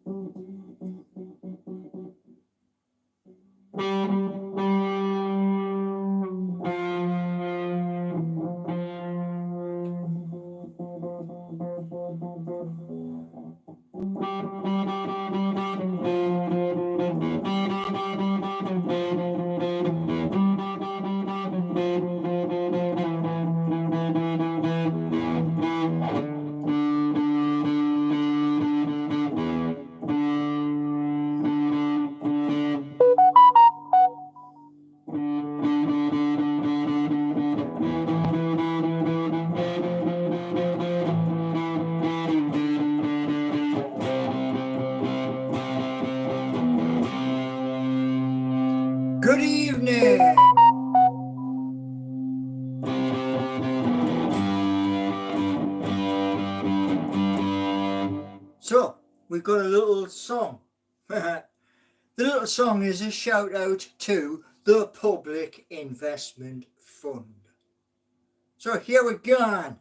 Good evening. So, we've got a little song. The little song is a shout out to the Public Investment Fund. So here we go.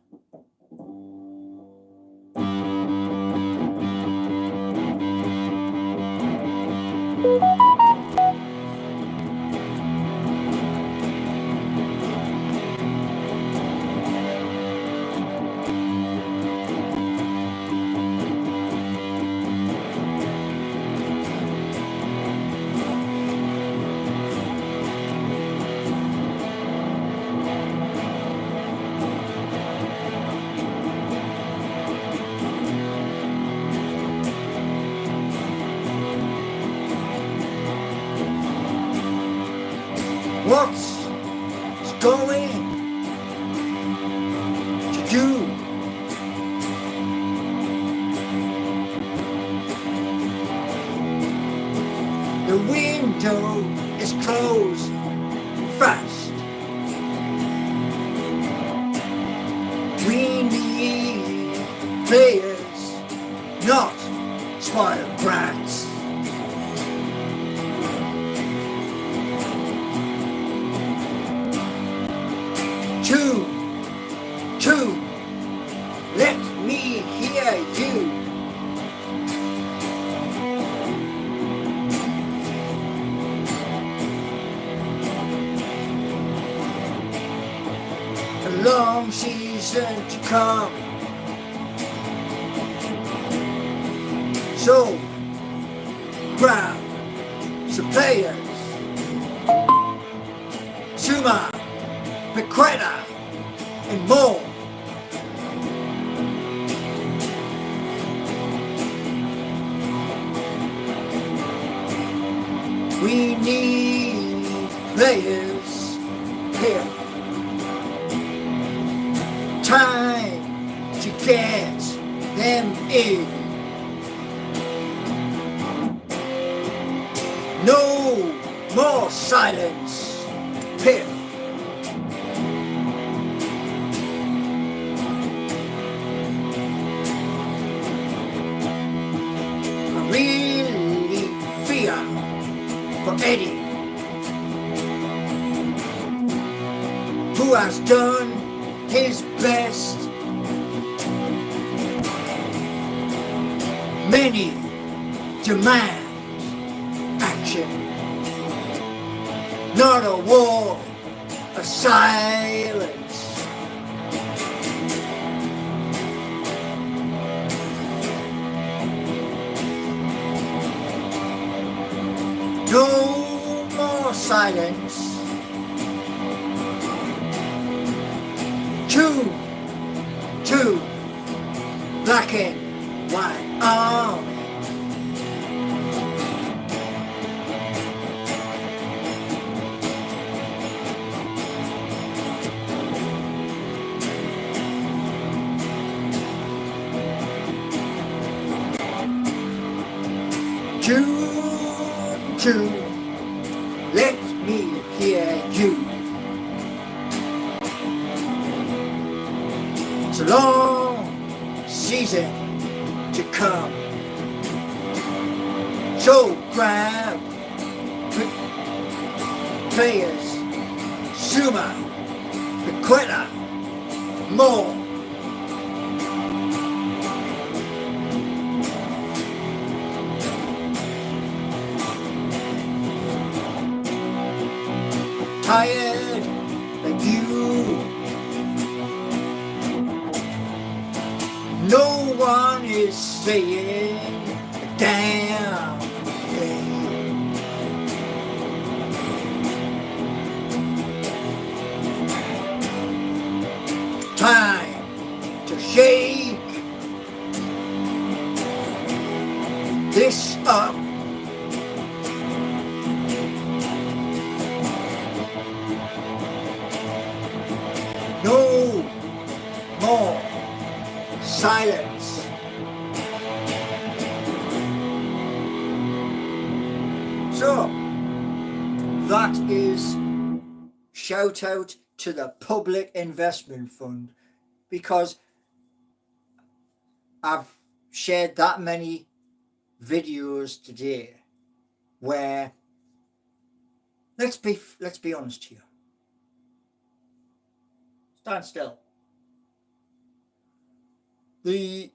What's going to do? The window is closed fast. We need players, not spoiled brats. Two, let me hear you. A long season to come. So, grab some players. Suma, Pequeta, and more. We need players here. Time to get them in. No more silence here. I really fear for Eddie, who has done his best. Many demand action, not a war of silence. No more silence. Two, black and white army. Two, let me hear you. It's a long season to come. So grab players, Suma, Pequeta, more. tired like you. No one is saying a damn thing. Time to shake this up. No more silence. So that is shout out to the Public Investment Fund, because I've shared that many videos today where let's be honest here. Stand still. The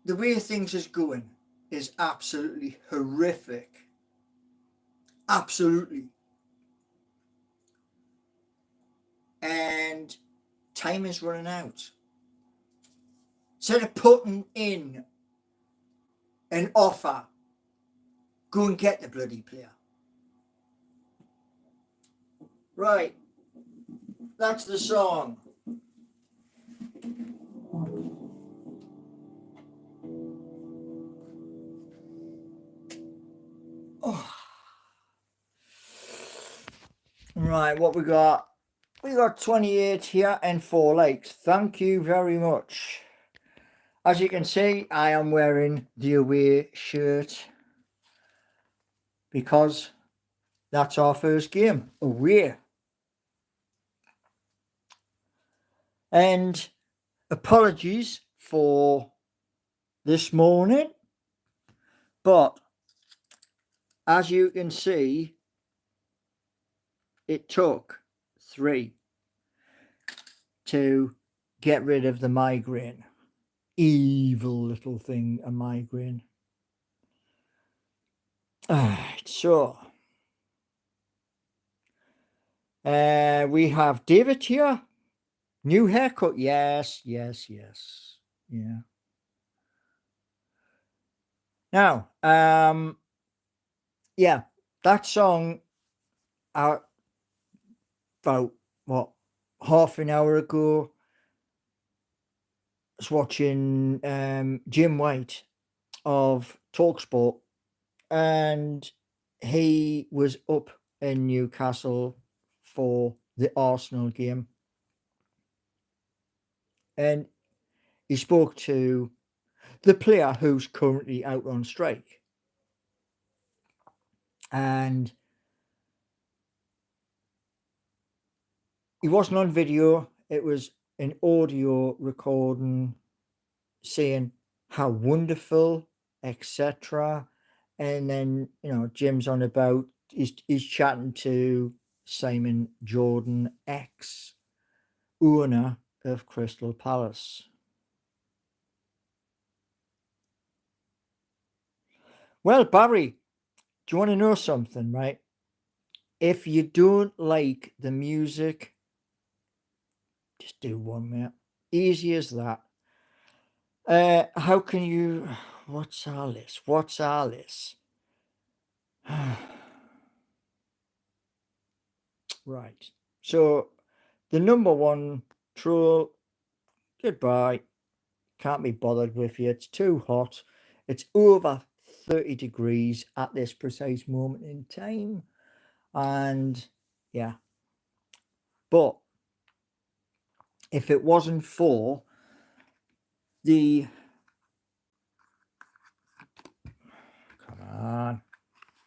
way things is going is absolutely horrific. Absolutely. And time is running out. Instead of putting in an offer, go and get the bloody player. Right. That's the song. Oh. Right, what we got? We got 28 here and 4 likes. Thank you very much. As you can see, I am wearing the away shirt because that's our first game, away. And apologies for this morning, but as you can see, it took 3 to get rid of the migraine. Evil little thing, a migraine. So we have David here. New haircut. Yes. Yeah. Now, yeah, that song about what, half an hour ago, I was watching Jim White of Talksport, and he was up in Newcastle for the Arsenal game, and he spoke to the player who's currently out on strike, and he wasn't on video, it was an audio recording saying how wonderful, etc. And then, Jim's on about, he's chatting to Simon Jordan, ex owner of Crystal Palace. Well, Barry, do you want to know something, right? If you don't like the music, just do one, mate. Easy as that. How can you... What's our list? Right. So, the number one troll, goodbye. Can't be bothered with you. It's too hot. It's over 30 degrees at this precise moment in time. And yeah. But if it wasn't for the... Come on.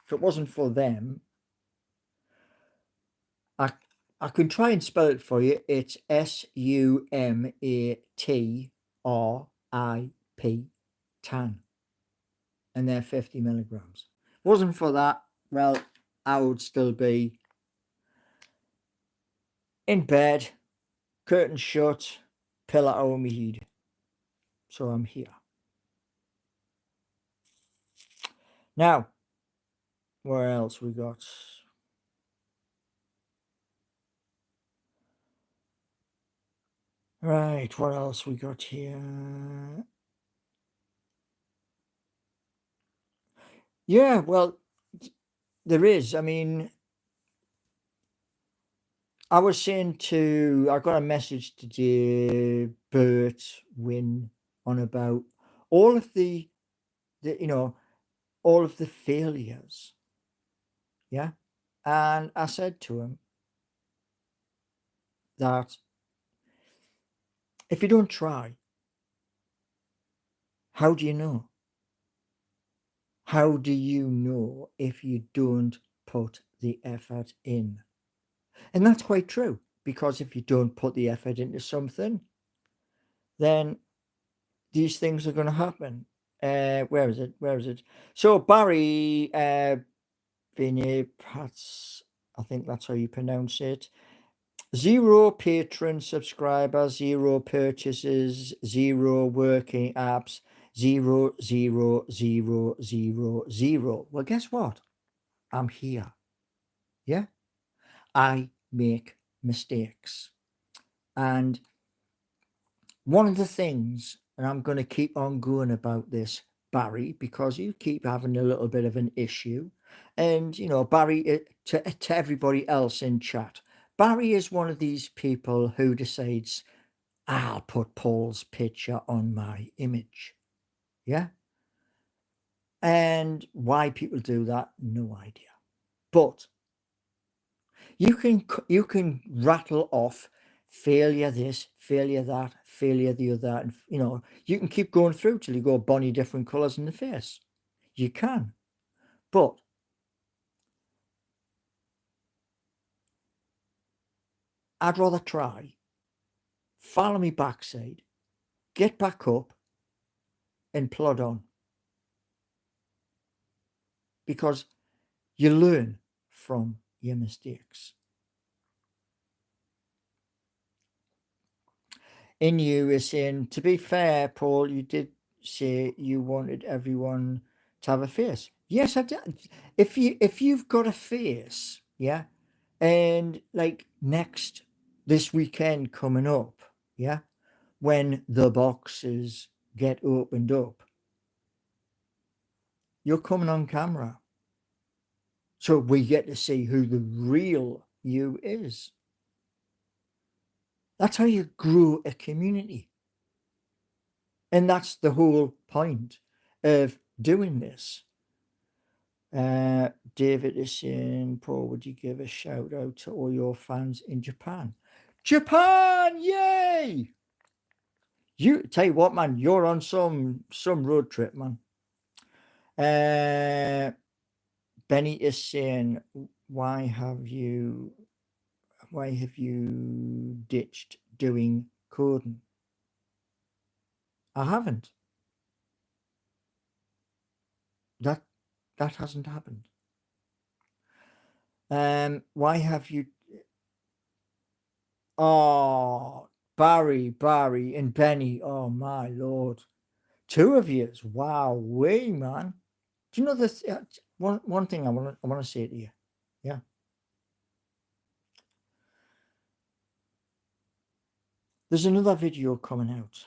If it wasn't for them, I could try and spell it for you. It's SUMATRIP, tan. And they're 50 milligrams. If it wasn't for that, well, I would still be in bed, curtain shut, pillow over my head. So I'm here. Now, where else we got? Right, what else we got here? Yeah, well, there is. I mean, I was saying I got a message to Bert Wynn on about all of the all of the failures. Yeah. And I said to him that if you don't try, how do you know? How do you know if you don't put the effort in? And that's quite true, because if you don't put the effort into something, then these things are going to happen. Where is it? Where is it? So Barry Vinipats, I think that's how you pronounce it. 0 patron subscribers, 0 purchases, 0 working apps, 0, 0, 0, 0, 0. Well, guess what? I'm here. Yeah, I make mistakes. And one of the things, and I'm going to keep on going about this, Barry, because you keep having a little bit of an issue. And, Barry, to everybody else in chat, Barry is one of these people who decides, I'll put Paul's picture on my image. Yeah. And why people do that, no idea. But you can rattle off failure this, failure that, failure the other, and you can keep going through till you go bonny different colours in the face. You can, but I'd rather try, follow me backside, get back up, and plod on, because you learn from your mistakes. In you is saying, to be fair, Paul, you did say you wanted everyone to have a face. Yes, I did. If you've got a face, yeah, and like this weekend coming up, yeah, when the boxes get opened up, you're coming on camera. So we get to see who the real you is. That's how you grow a community. And that's the whole point of doing this. David is saying, Paul, would you give a shout out to all your fans in Japan? Japan, yay! You tell you what, man, you're on some road trip, man. Benny is saying, why have you ditched doing coding? I haven't. That hasn't happened. Why have you? Oh, Barry, and Benny. Oh my lord, 2 of yous. Wow, way man. Do you know this? One thing I want to say to you. Yeah, there's another video coming out,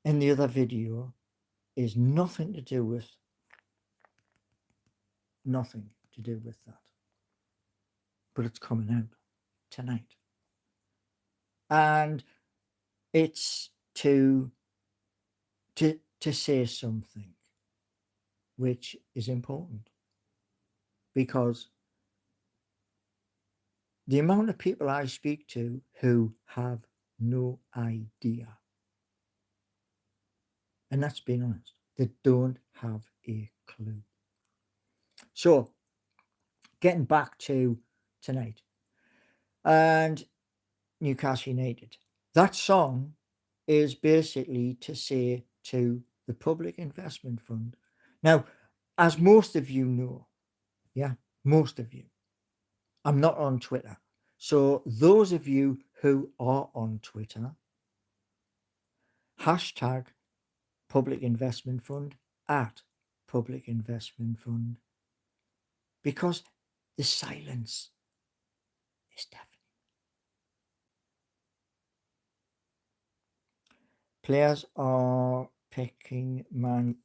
and the other video is nothing to do with that, but it's coming out tonight, and it's to say something which is important, because the amount of people I speak to who have no idea, and that's being honest, they don't have a clue. So, getting back to tonight and Newcastle United, that song is basically to say to the Public Investment Fund. Now, as most of you know, yeah, most of you, I'm not on Twitter. So, those of you who are on Twitter, hashtag Public Investment Fund at Public Investment Fund, because the silence is deafening. Players are picking man.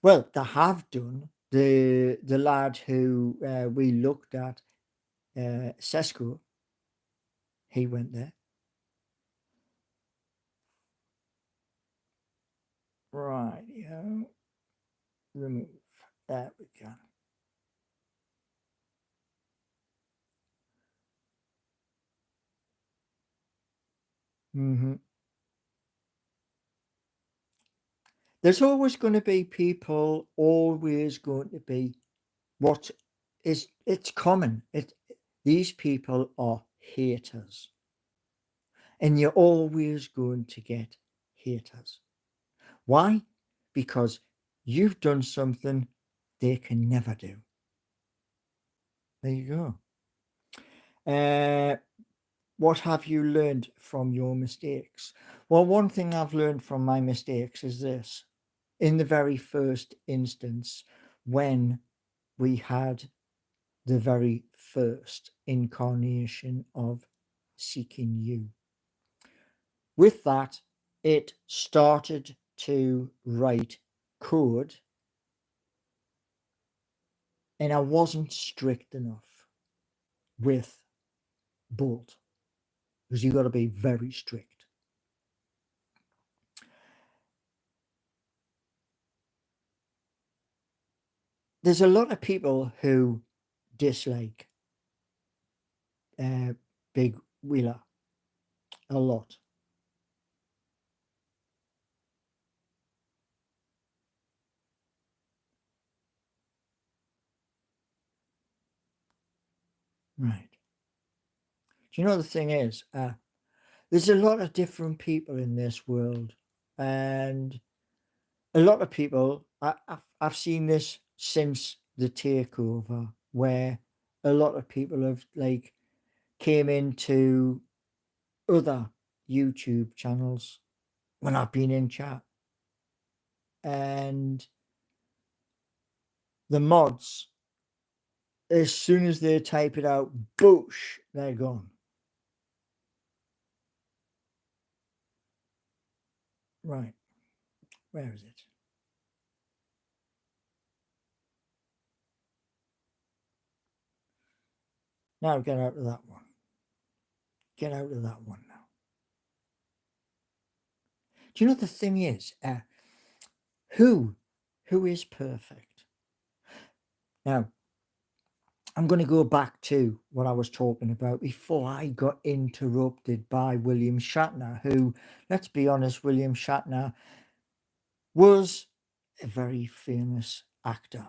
Well, they have done. The lad who we looked at, Sesko, he went there. Right, remove. There we go. There's always going to be people, always going to be. What is, it's common. These people are haters. And you're always going to get haters. Why? Because you've done something they can never do. There you go. What have you learned from your mistakes? Well, one thing I've learned from my mistakes is this. In the very first instance, when we had the very first incarnation of Seeking You, with that, it started to write code, and I wasn't strict enough with Bolt, because you've got to be very strict. There's a lot of people who dislike Big Wheeler a lot. Right. Do you know the thing is, there's a lot of different people in this world, and a lot of people, I've seen this since the takeover, where a lot of people have like came into other YouTube channels when I've been in chat, and the mods, as soon as they type it out, boosh, they're gone. Right, where is it? Now get out of that one. Get out of that one now. Do you know the thing is, who is perfect? Now, I'm going to go back to what I was talking about before I got interrupted by William Shatner, who, let's be honest, William Shatner was a very famous actor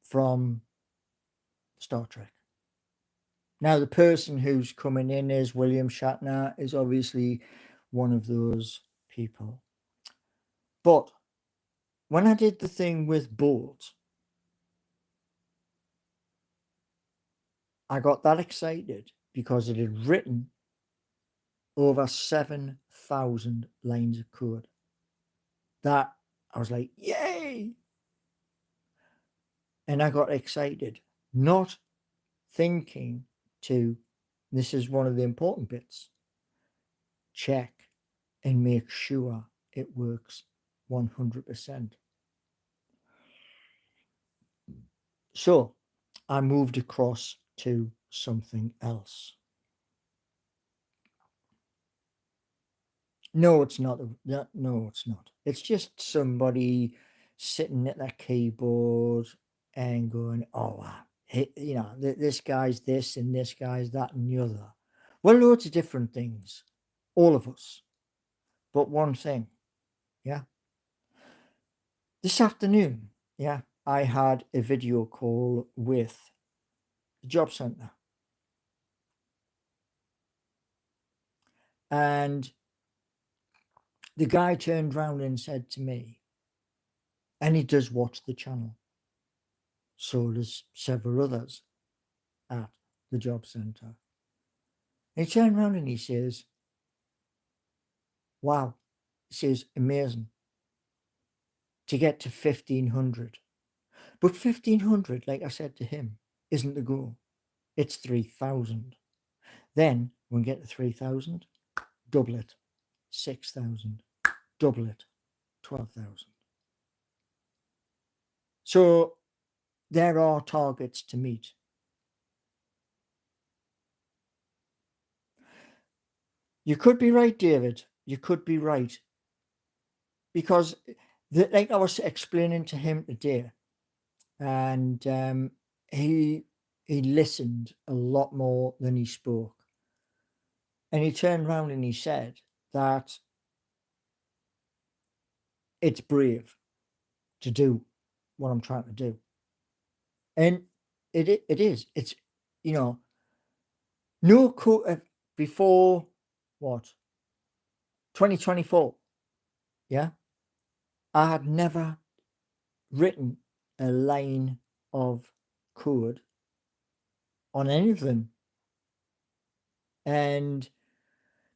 from Star Trek. Now, the person who's coming in as William Shatner is obviously one of those people. But when I did the thing with Bolt, I got that excited because it had written over 7,000 lines of code. That I was like, yay! And I got excited, not thinking to, this is one of the important bits, check and make sure it works 100%. So I moved across to something else. No, it's not. No, it's not. It's just somebody sitting at their keyboard and going, oh, this guy's this and this guy's that and the other. Well, loads of different things, all of us. But one thing, yeah. This afternoon, yeah, I had a video call with the job centre. And the guy turned around and said to me, and he does watch the channel, so does several others at the job centre. And he turned around and he says, wow, he says, amazing to get to 1,500. But 1,500, like I said to him, isn't the goal. It's 3,000. Then when we get to 3,000, double it. 6,000. Double it, 12,000. So there are targets to meet. You could be right, David. You could be right. Because, like I was explaining to him today, and he listened a lot more than he spoke. And he turned around and he said that it's brave to do what I'm trying to do. And it is. It's, you know, no before what? 2024. Yeah. I had never written a line of code on anything. And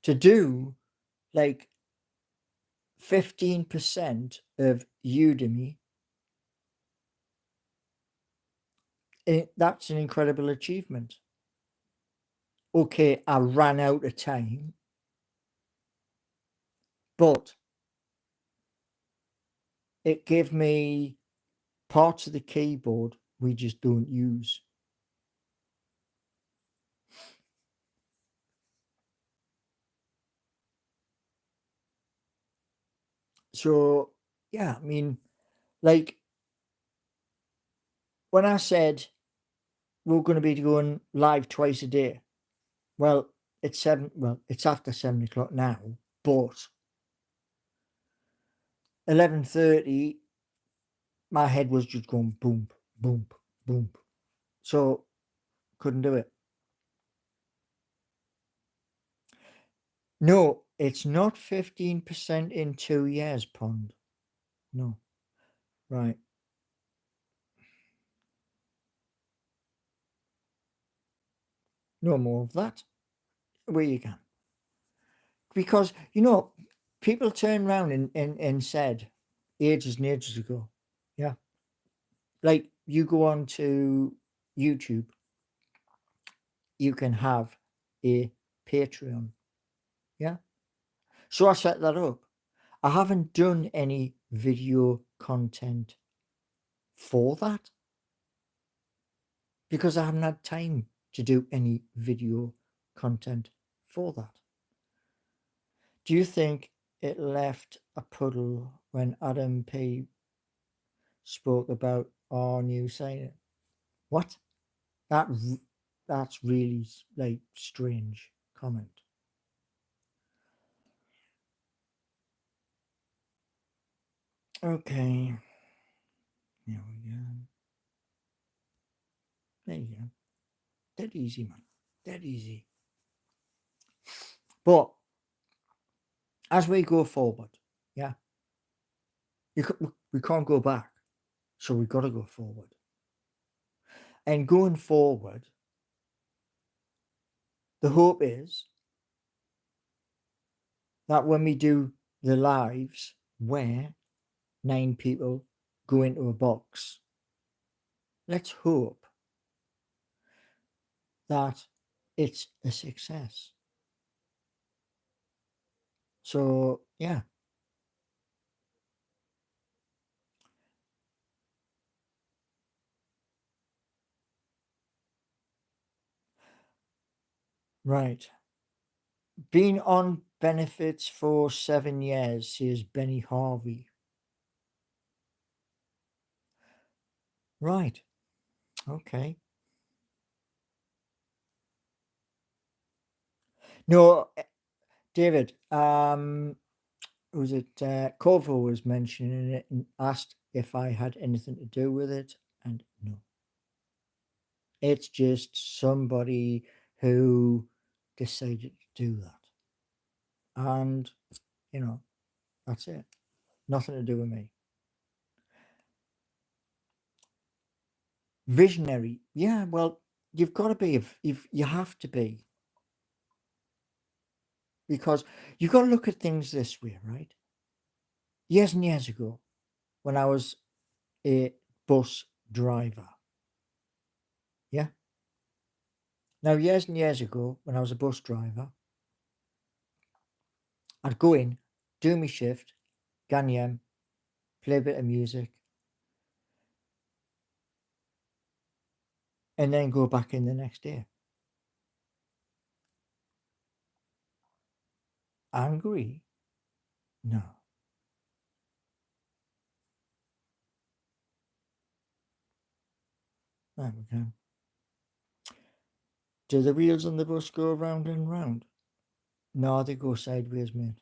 to do like 15% of Udemy, that's an incredible achievement. Okay, I ran out of time, but it gave me parts of the keyboard we just don't use. So, yeah, I mean, like when I said we're going to be going live twice a day, well, it's after 7 o'clock now, but 11:30, my head was just going boom, boom, boom. So couldn't do it. No, it's not 15% in 2 years, Pond. No. Right. No more of that. Where you can. Because, people turned around and said ages and ages ago, yeah. Like you go on to YouTube, you can have a Patreon. Yeah. So I set that up. I haven't done any video content for that because I haven't had time to do any video content for that. Do you think it left a puddle when Adam P spoke about our new signing? What? That's really like strange comment. Okay. There we go. There you go. Dead easy, man. Dead easy. But as we go forward, yeah, we can't go back. So we've got to go forward. And going forward, the hope is that when we do the lives where 9 people go into a box, let's hope that it's a success. So, yeah. Right. Been on benefits for 7 years, says Benny Harvey. Right. Okay. No, David, was it Corvo was mentioning it and asked if I had anything to do with it, and no. It's just somebody who decided to do that. And, that's it. Nothing to do with me. Visionary. Yeah, well, you've got to be, you have to be. Because you've got to look at things this way, right? Years and years ago, when I was a bus driver. Yeah. Now, years and years ago, when I was a bus driver, I'd go in, do my shift, Ganyem, play a bit of music, and then go back in the next day. Angry? No. There we go. Do the wheels on the bus go round and round? No, they go sideways, mate.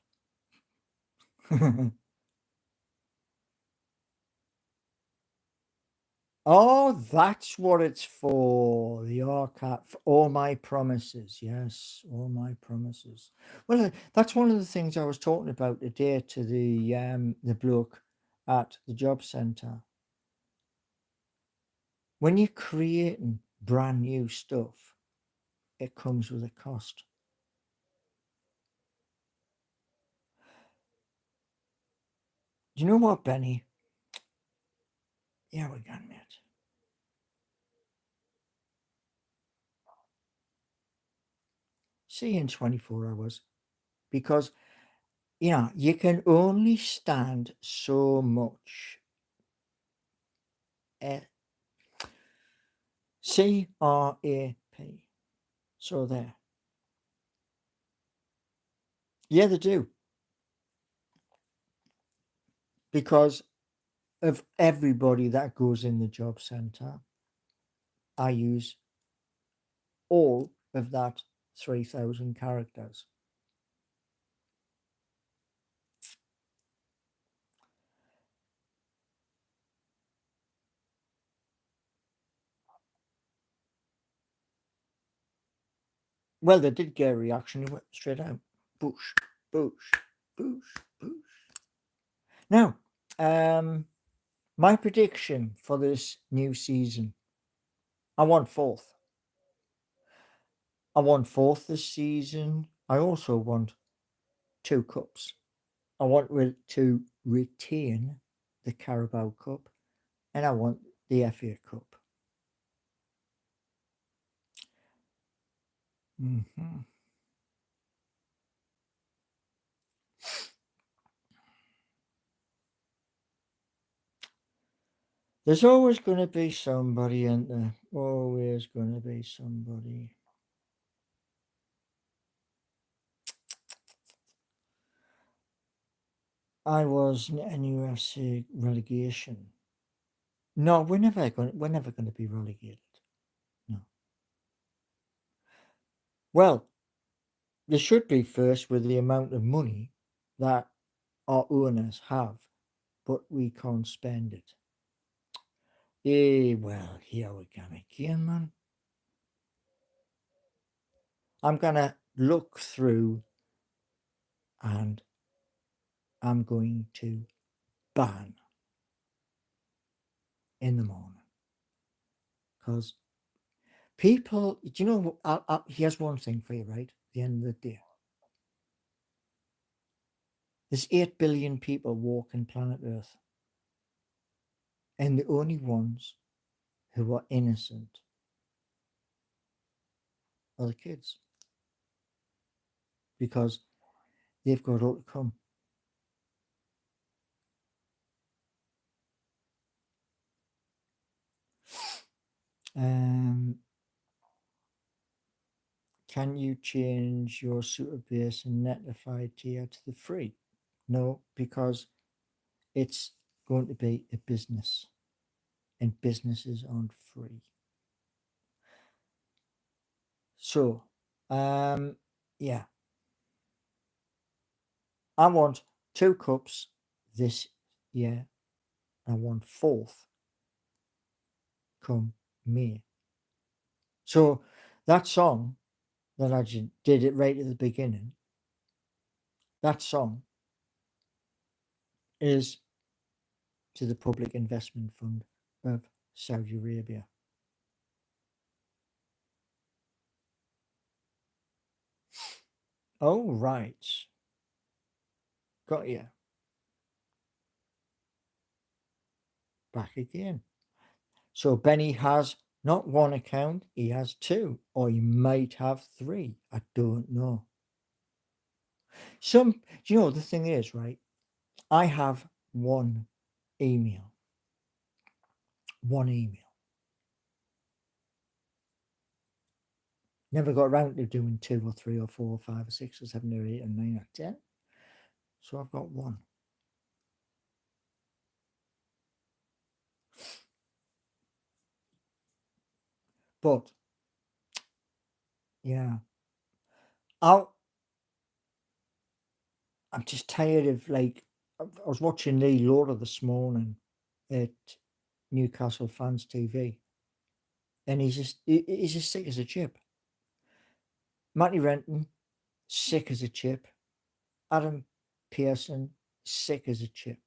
Oh, that's what it's for. The archive. All my promises. Yes, all my promises. Well, that's one of the things I was talking about today to the bloke at the job centre. When you're creating brand new stuff, it comes with a cost. Do you know what, Benny? Yeah, we can, mate. See you in 24 hours. Because, you can only stand so much. CRAP. So there. Yeah, they do. Because of everybody that goes in the job centre, I use all of that 3,000 characters. Well, they did get a reaction. It went straight out. Boosh, boosh, boosh, boosh. Now, my prediction for this new season, I want fourth. I want fourth this season. I also want 2 cups. I want to retain the Carabao Cup, and I want the FA Cup. Mm-hmm. There's always going to be somebody, isn't there? Always going to be somebody. I was in UFC relegation. No, we're never going to be relegated. No. Well, there should be first with the amount of money that our owners have, but we can't spend it. Well, here we go again, man. I'm gonna look through and I'm going to ban in the morning because people, do you know, here's one thing for you, right? At the end of the day, there's 8 billion people walking planet Earth, and the only ones who are innocent are the kids because they've got all to come. Um, can you change your super base and netlify tier to the free? No, because it's going to be a business, and businesses aren't free. So, yeah, I want 2 cups this year. I want fourth come May. So that song that I did it right at the beginning, that song is to the Public Investment Fund of Saudi Arabia. Oh, right. Got you. Back again. So Benny has not one account, he has two, or he might have three. I don't know. Do you know, the thing is, right? I have email, one email. Never got around to doing two or three or four or five or six or seven or eight and nine or 10. So I've got one. But yeah, I'll, I'm just tired of, like, I was watching Lee Lauder this morning at Newcastle Fans TV, and he's just sick as a chip. Matty Renton, sick as a chip. Adam Pearson, sick as a chip.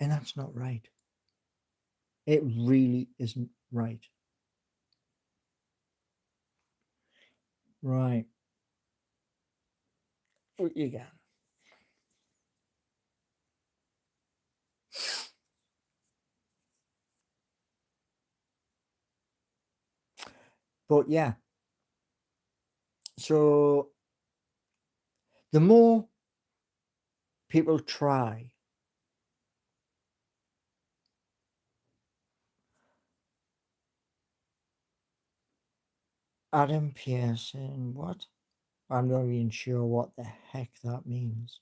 And that's not right. It really isn't right. Right. What you got? But yeah. So the more people try Adam Pearson, what? I'm not even sure what the heck that means.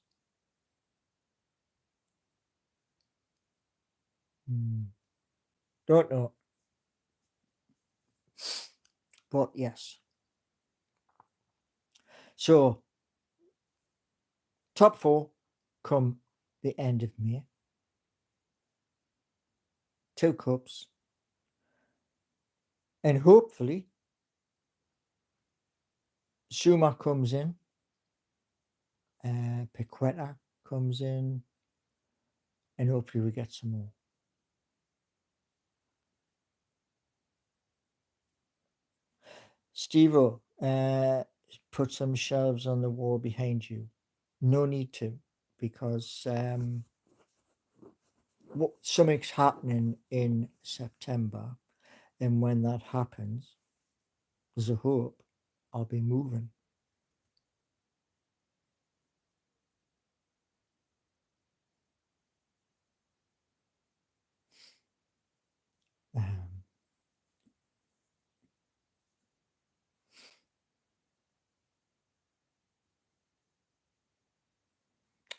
Don't know. But yes. So top four come the end of May. 2 cups. And hopefully Suma comes in. Pequeta comes in. And hopefully we get some more. Steve-O, put some shelves on the wall behind you. No need to, because something's happening in September, and when that happens, there's a hope I'll be moving.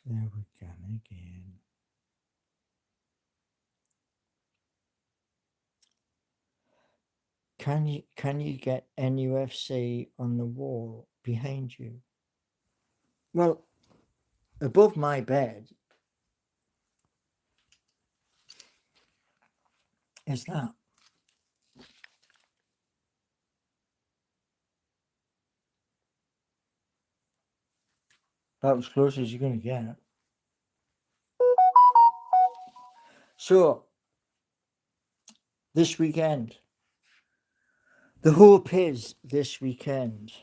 There we go again. Can you get NUFC on the wall behind you? Well, above my bed is that. About as close as you're going to get. So, this weekend, the hope is this weekend,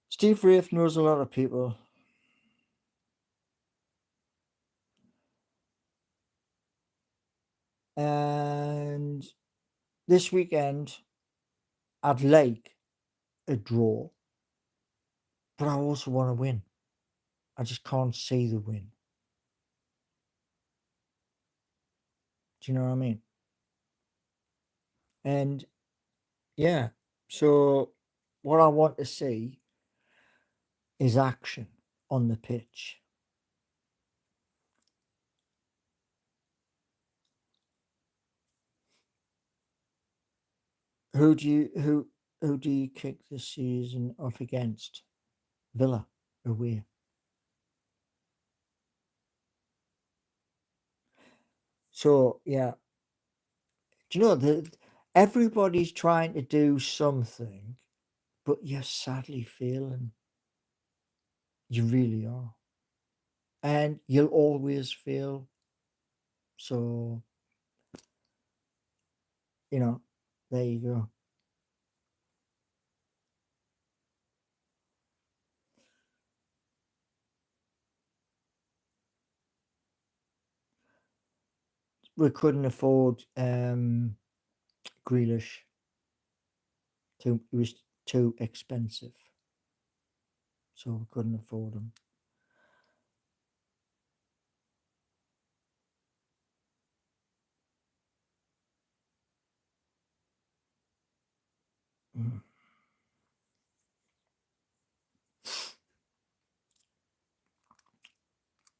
Steve Rafe knows a lot of people. And this weekend, I'd like a draw, but I also want to win. I just can't see the win. Do you know what I mean? And yeah, so what I want to see is action on the pitch. Who do you kick this season off against? Villa away. So yeah, do you know that everybody's trying to do something, but you're sadly failing. You really are, and you'll always fail. So there you go. We couldn't afford Grealish. It was too expensive, so we couldn't afford them. Mm.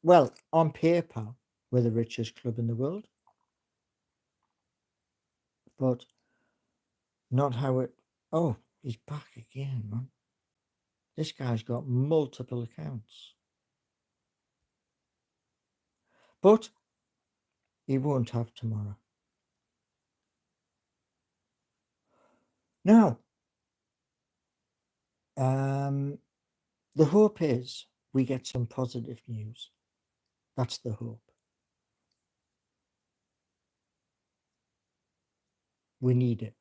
Well, on paper, we're the richest club in the world, but not how it. Oh, he's back again, man. This guy's got multiple accounts. But he won't have tomorrow. Now, the hope is we get some positive news. That's the hope. We need it.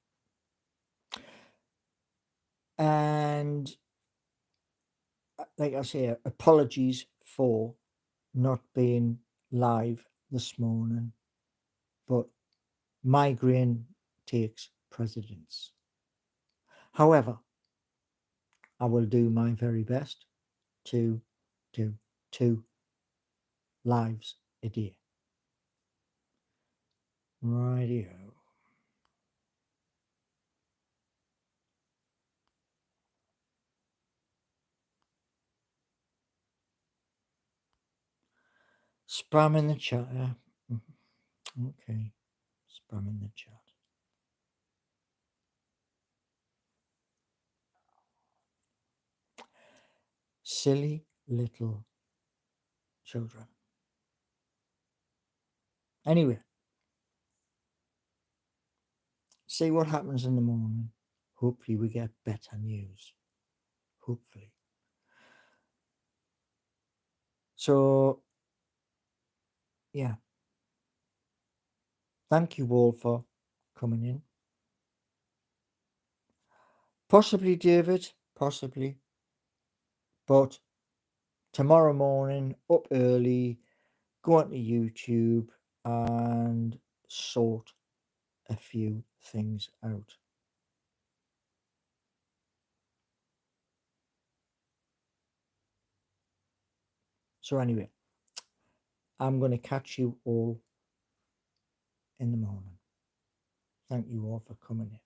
And like I say, apologies for not being live this morning, but migraine takes precedence. However, I will do my very best to do 2 lives a day. Rightio. Spam in the chat, yeah. Okay. Spam in the chat. Silly little children. Anyway, see what happens in the morning. Hopefully we get better news. Hopefully. So, yeah. Thank you all for coming in. Possibly David, possibly. But tomorrow morning, up early, go onto YouTube and sort a few things out. So anyway, I'm going to catch you all in the morning. Thank you all for coming in.